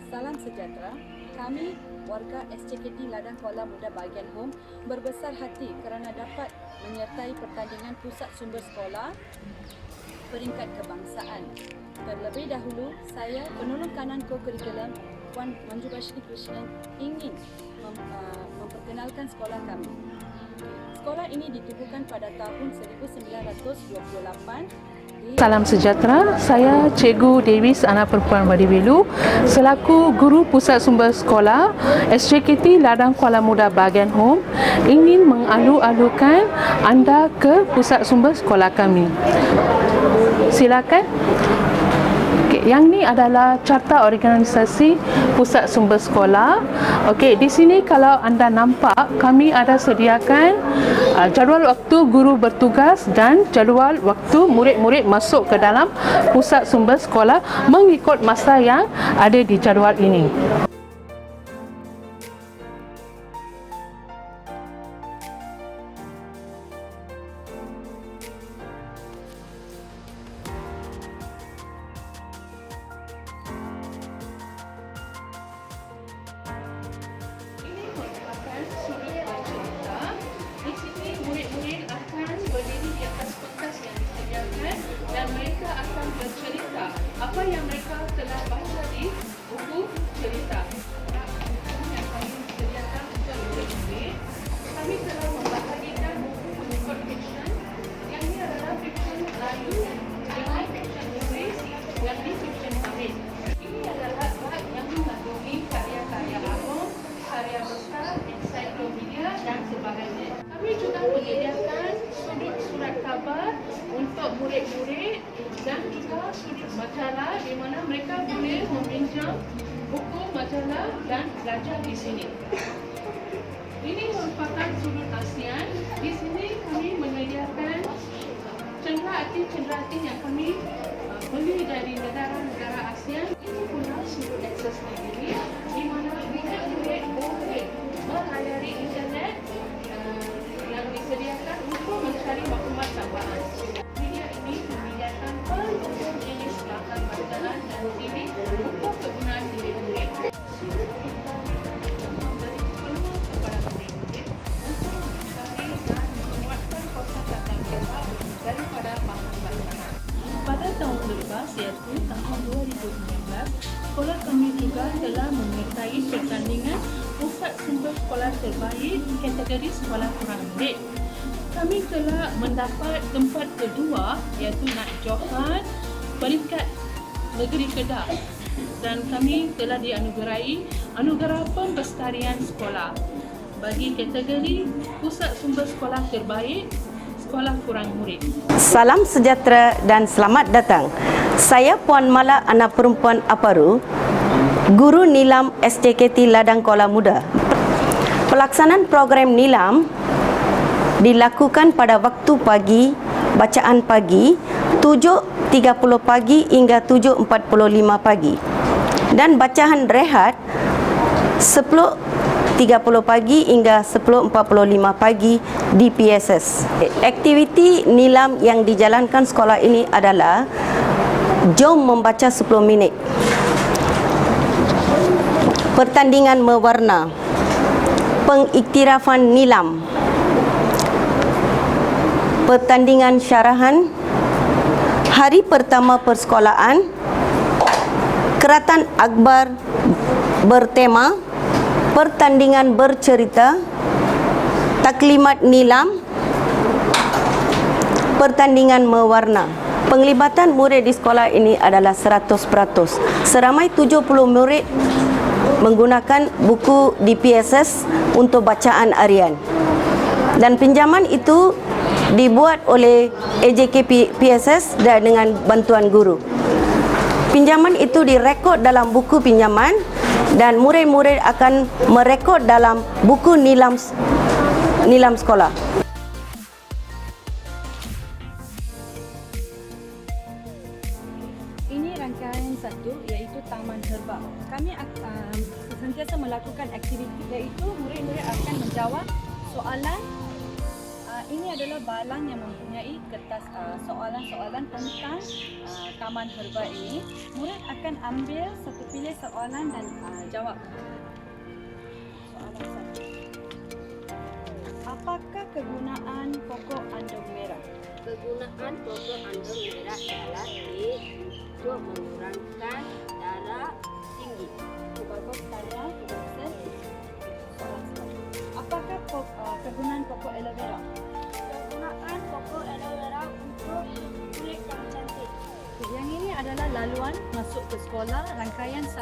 Salam sejahtera. Kami warga SCKT Ladang Kuala Muda Bahagian Home berbesar hati kerana dapat menyertai pertandingan Pusat Sumber Sekolah peringkat kebangsaan. Terlebih dahulu, saya penolong kanan co-curriculum Puan Manju Bashri Krishnan ingin memperkenalkan sekolah kami. Sekolah ini ditubuhkan pada tahun 1928. Salam sejahtera, saya Cikgu Davis Anak Perempuan Wadiwelu selaku Guru Pusat Sumber Sekolah SJKT Ladang Kuala Muda Bahagian Home ingin mengalu-alukan anda ke Pusat Sumber Sekolah kami. Silakan. Yang ni adalah carta organisasi Pusat Sumber Sekolah. Okey, di sini kalau anda nampak kami ada sediakan jadual waktu guru bertugas dan jadual waktu murid-murid masuk ke dalam Pusat Sumber Sekolah mengikut masa yang ada di jadual ini. Apa yang mereka telah baca di buku cerita. Yang kami sediakan untuk murid-murid, kami telah membahagikan buku mengikut fiction. Yang ini adalah fiction Melayu dengan fiction Inggeris dan fiction Tamil. Ini adalah bab yang mengandungi karya-karya agung, karya besar, ensiklopedia dan sebagainya. Kami juga menyediakan sudut surat khabar untuk murid-murid dan juga sudut majalah di mana mereka boleh meminjam buku majalah dan belajar di sini. Ini merupakan sudut ASEAN. Di sini kami menyediakan cenderati yang kami beli dari negara-negara ASEAN. Ini pula sudut akses sendiri di mana murid-murid boleh melayari internet yang disediakan untuk mencari maklumat tambahan. Media ini menyediakan pelbagai jenis latar majalah dan TV untuk kegunaan murid-murid. Memberi peluang kepada murid-murid untuk mencari dan menguatkan kosakata mereka daripada bahan-bahan. Pada tahun lepas iaitu tahun 2019, sekolah kami juga telah menyertai pertandingan Pusat Sumber Sekolah Terbaik kategori sekolah kurang murid. Kami telah mendapat tempat kedua iaitu Nat Johan peringkat negeri Kedah dan kami telah dianugerai anugerah Pelestarian Sekolah bagi kategori Pusat Sumber Sekolah Terbaik sekolah kurang murid. Salam sejahtera dan selamat datang. Saya Puan Mala Anak Perempuan Aparu, Guru Nilam SJKT Ladang Kuala Muda. Pelaksanaan program Nilam dilakukan pada waktu pagi, bacaan pagi 7.30 pagi hingga 7.45 pagi dan bacaan rehat 10.30 pagi hingga 10.45 pagi di PSS. Aktiviti Nilam yang dijalankan sekolah ini adalah jom membaca 10 minit, pertandingan mewarna, pengiktirafan Nilam, pertandingan syarahan, hari pertama persekolahan, keratan akbar bertema, pertandingan bercerita, taklimat Nilam, pertandingan mewarna. Penglibatan murid di sekolah ini adalah 100%. Seramai 70 murid menggunakan buku DPSS untuk bacaan harian. Dan pinjaman itu dibuat oleh AJK PSS dan dengan bantuan guru. Pinjaman itu direkod dalam buku pinjaman dan murid-murid akan merekod dalam buku nilam sekolah. Ini rangkaian satu iaitu Taman Herba. Kami akan sentiasa melakukan aktiviti iaitu murid-murid akan menjawab soalan Ini adalah balang yang mempunyai kertas soalan-soalan tentang taman herba ini. Murid akan ambil satu pilih soalan dan jawab. Soalan 1. Apakah kegunaan pokok andong merah? Kegunaan pokok andong merah adalah untuk menurunkan darah tinggi. Bagus tanya, Doktor. Soalan 1. Apakah kegunaan pokok aloe vera? Kegunaan pokok aloe vera untuk kulit yang cantik. Yang ini adalah laluan masuk ke sekolah, rangkaian 2,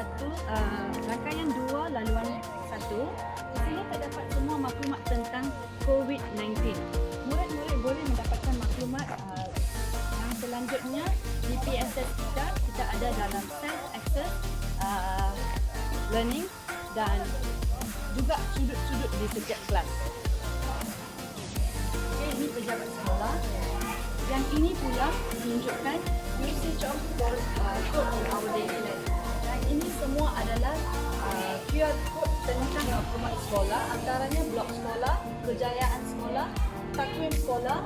laluan 1. Di sini terdapat semua maklumat tentang COVID-19. Murid-murid boleh mendapatkan maklumat yang selanjutnya di PSS kita ada dalam self-access learning dan juga sudut-sudut di setiap kelas. Okay, ini pejabat sekolah. Yang ini pula menunjukkan usage of code in our daily life. Dan ini semua adalah QR code tentang maklumat sekolah, antaranya blog sekolah, kejayaan sekolah, takwim sekolah,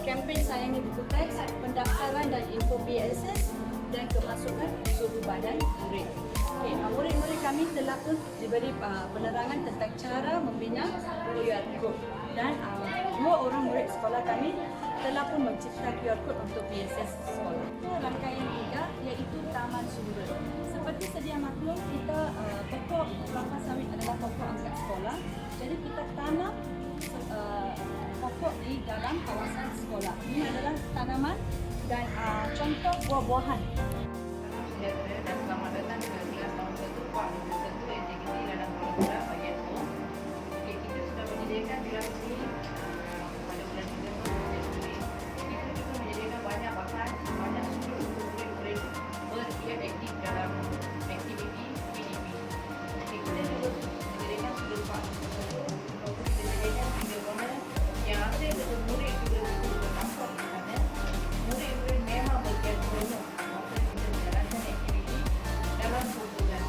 kempen sayangi buku teks, pendaftaran dan info PSS dan kemasukan suhu badan murid. Okay, murid-murid kami telah pun diberi penerangan tentang cara membina QR code dan 2 orang murid sekolah kami telah pun mencipta QR code untuk PSS sekolah. Rangkaian 3 iaitu taman subur. Seperti sedia maklum, kita pokok kelapa sawit adalah pokok angkat sekolah. Jadi kita tanam pokok di dalam kawasan sekolah. Ini adalah tanaman dan contoh buah-buahan. Sejahtera dan selamat datang ke kelas tahun 1 Pak Negeri 1 SJKT Ladang Kuala Muda bahagian home. Okay, kita sudah menyediakan di dalam sini pada bulan 3 Januari. Kita juga menyediakan banyak bahan, banyak sudut untuk murid-murid bergiat aktif dalam aktiviti PDP. Okay, kita juga menyediakan sudut Pak. Kita menyediakan video corner yang ada untuk murid juga bertampak di sana. Murid-murid memang bergiat penuh. Dalam kumpulan.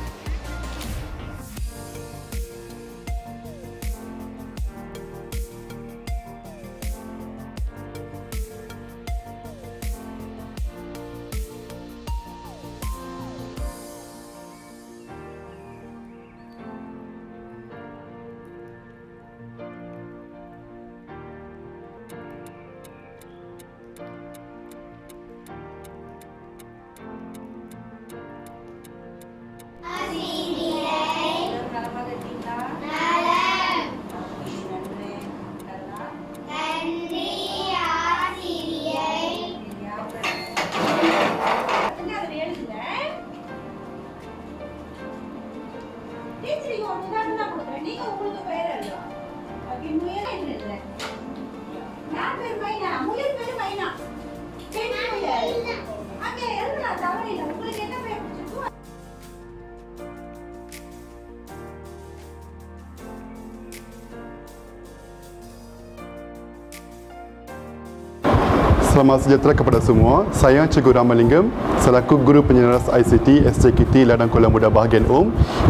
Selamat sejahtera kepada semua. Saya Cikgu Ramalingam selaku Guru Penyenaras ICT SJKT Ladang Kuala Muda bahagian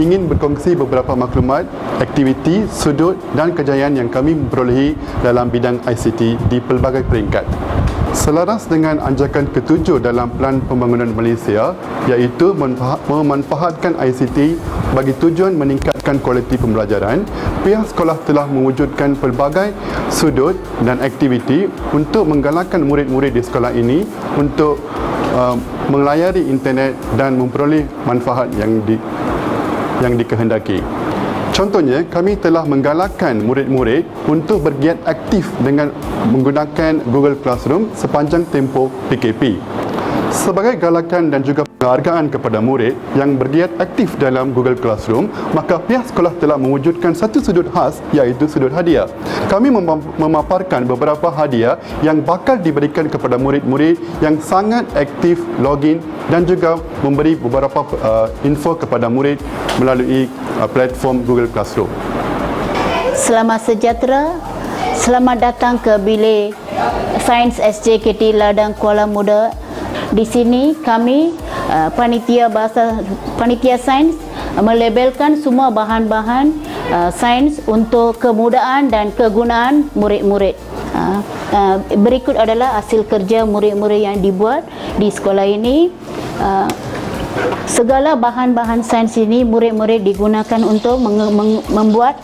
ingin berkongsi beberapa maklumat, aktiviti, sudut dan kejayaan yang kami perolehi dalam bidang ICT di pelbagai peringkat. Selaras dengan anjakan ke-7 dalam Pelan Pembangunan Malaysia iaitu memanfaatkan ICT bagi tujuan meningkatkan kualiti pembelajaran, pihak sekolah telah mewujudkan pelbagai sudut dan aktiviti untuk menggalakkan murid-murid di sekolah ini untuk melayari internet dan memperoleh manfaat yang dikehendaki. Contohnya, kami telah menggalakkan murid-murid untuk bergiat aktif dengan menggunakan Google Classroom sepanjang tempoh PKP. Sebagai galakan dan juga penghargaan kepada murid yang bergiat aktif dalam Google Classroom, maka pihak sekolah telah mewujudkan satu sudut khas iaitu sudut hadiah. Kami memaparkan beberapa hadiah yang bakal diberikan kepada murid-murid yang sangat aktif login dan juga memberi beberapa info kepada murid melalui platform Google Classroom. Selamat sejahtera. Selamat datang ke Bilik Sains SJKT Ladang Kuala Muda. Di sini kami panitia sains melabelkan semua bahan-bahan sains untuk kemudahan dan kegunaan murid-murid. Berikut adalah hasil kerja murid-murid yang dibuat di sekolah ini. Segala bahan-bahan sains ini murid-murid digunakan untuk membuat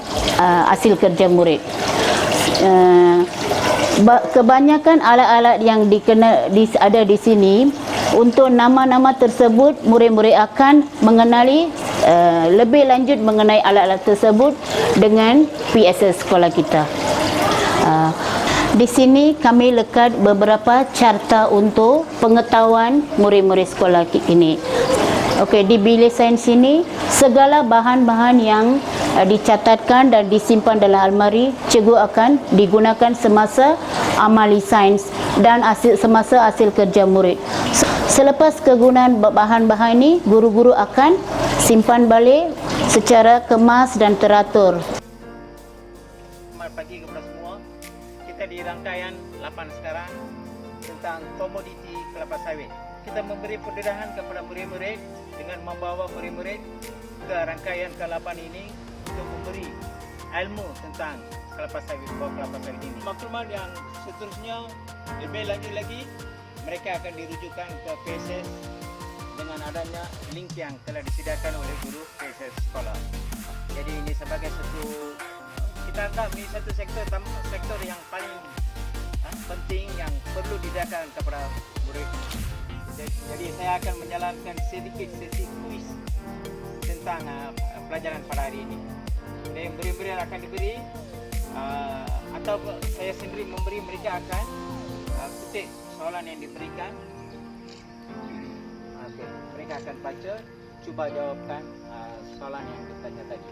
hasil kerja murid. Kebanyakan alat-alat yang ada di sini, untuk nama-nama tersebut murid-murid akan mengenali lebih lanjut mengenai alat-alat tersebut dengan PSS sekolah kita. Di sini kami lekat beberapa carta untuk pengetahuan murid-murid sekolah ini. Okey, di bilik sains ini segala bahan-bahan yang dicatatkan dan disimpan dalam almari cikgu akan digunakan semasa amali sains dan semasa hasil kerja murid. Selepas kegunaan bahan-bahan ini, guru-guru akan simpan balik secara kemas dan teratur. Selamat pagi kepada semua. Kita di rangkaian 8 sekarang tentang komoditi kelapa sawit. Kita memberi pendarahan kepada murid-murid dengan membawa murid-murid ke rangkaian ke-8 ini untuk memberi ilmu tentang kelapa sawit, buah kelapa sawit ini. Maklumat yang seterusnya lebih lanjut lagi, mereka akan dirujukkan ke PSS dengan adanya link yang telah disediakan oleh guru PSS sekolah. Jadi ini sebagai satu, kita anggap ini satu sektor yang paling penting yang perlu disediakan kepada murid. Jadi saya akan menjalankan sedikit kuis tentang pelajaran pada hari ini. Dan murid-murid akan diberi atau saya sendiri memberi, mereka akan ketik soalan yang diberikan. Okay. Mereka akan baca, cuba jawabkan soalan yang ditanya tadi.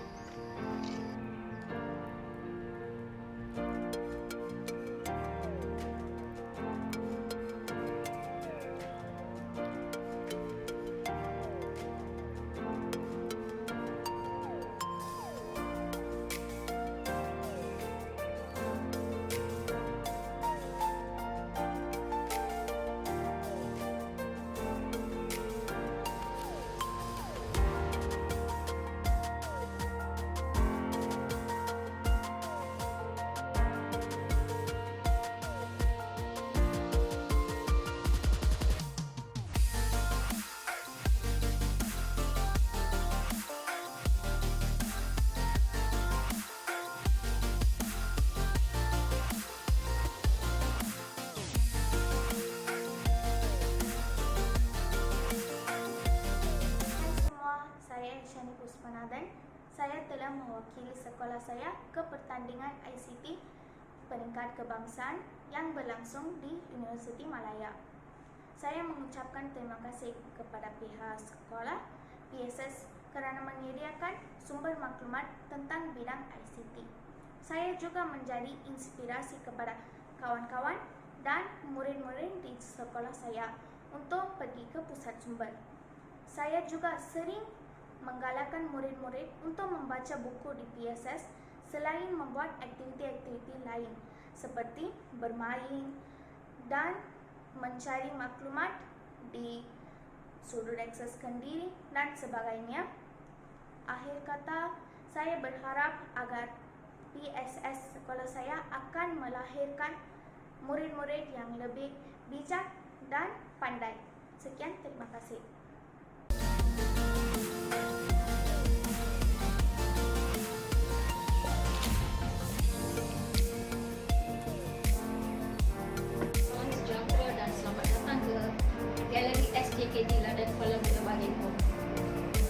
Saya telah mewakili sekolah saya ke pertandingan ICT peringkat kebangsaan yang berlangsung di Universiti Malaya. Saya mengucapkan terima kasih kepada pihak sekolah PSS kerana menyediakan sumber maklumat tentang bidang ICT. Saya juga menjadi inspirasi kepada kawan-kawan dan murid-murid di sekolah saya untuk pergi ke pusat sumber. Saya juga sering menggalakkan murid-murid untuk membaca buku di PSS selain membuat aktiviti-aktiviti lain seperti bermain dan mencari maklumat di sudut ekseskan diri dan sebagainya. Akhir kata, saya berharap agar PSS sekolah saya akan melahirkan murid-murid yang lebih bijak dan pandai. Sekian, terima kasih. Salam sejahtera dan selamat datang ke Galeri SJKT Ladang Kuala Muda Bahagian Home.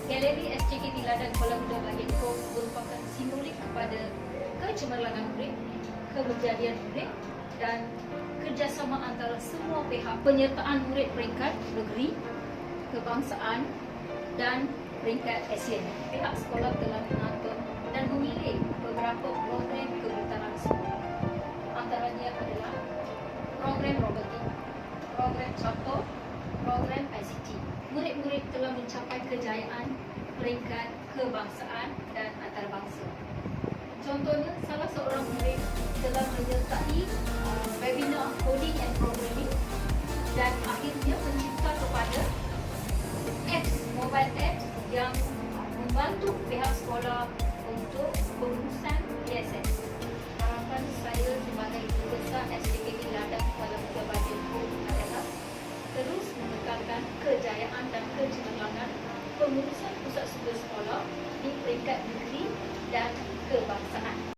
Galeri SJKT Ladang Kuala Muda Bahagian Home merupakan simbolik kepada kecemerlangan murid, kejadian murid dan kerjasama antara semua pihak. Penyertaan murid peringkat negeri, kebangsaan dan peringkat ASEAN. Pihak sekolah telah mengatur dan memilih beberapa program keutamaan sekolah. Antaranya adalah program robotik, program contoh, program ICT. Murid-murid telah mencapai kejayaan peringkat kebangsaan dan antarabangsa. Contohnya, salah seorang murid telah menyertai webinar coding and programming dan akhirnya mencipta kepada apps, mobile apps yang membantu pihak sekolah untuk pengurusan PSS. harapan saya sebagai guru besar SJKT Ladang Kuala Muda Bagan Home adalah terus mengekalkan kejayaan dan kecemerlangan pengurusan pusat sumber sekolah di peringkat negeri dan kebangsaan.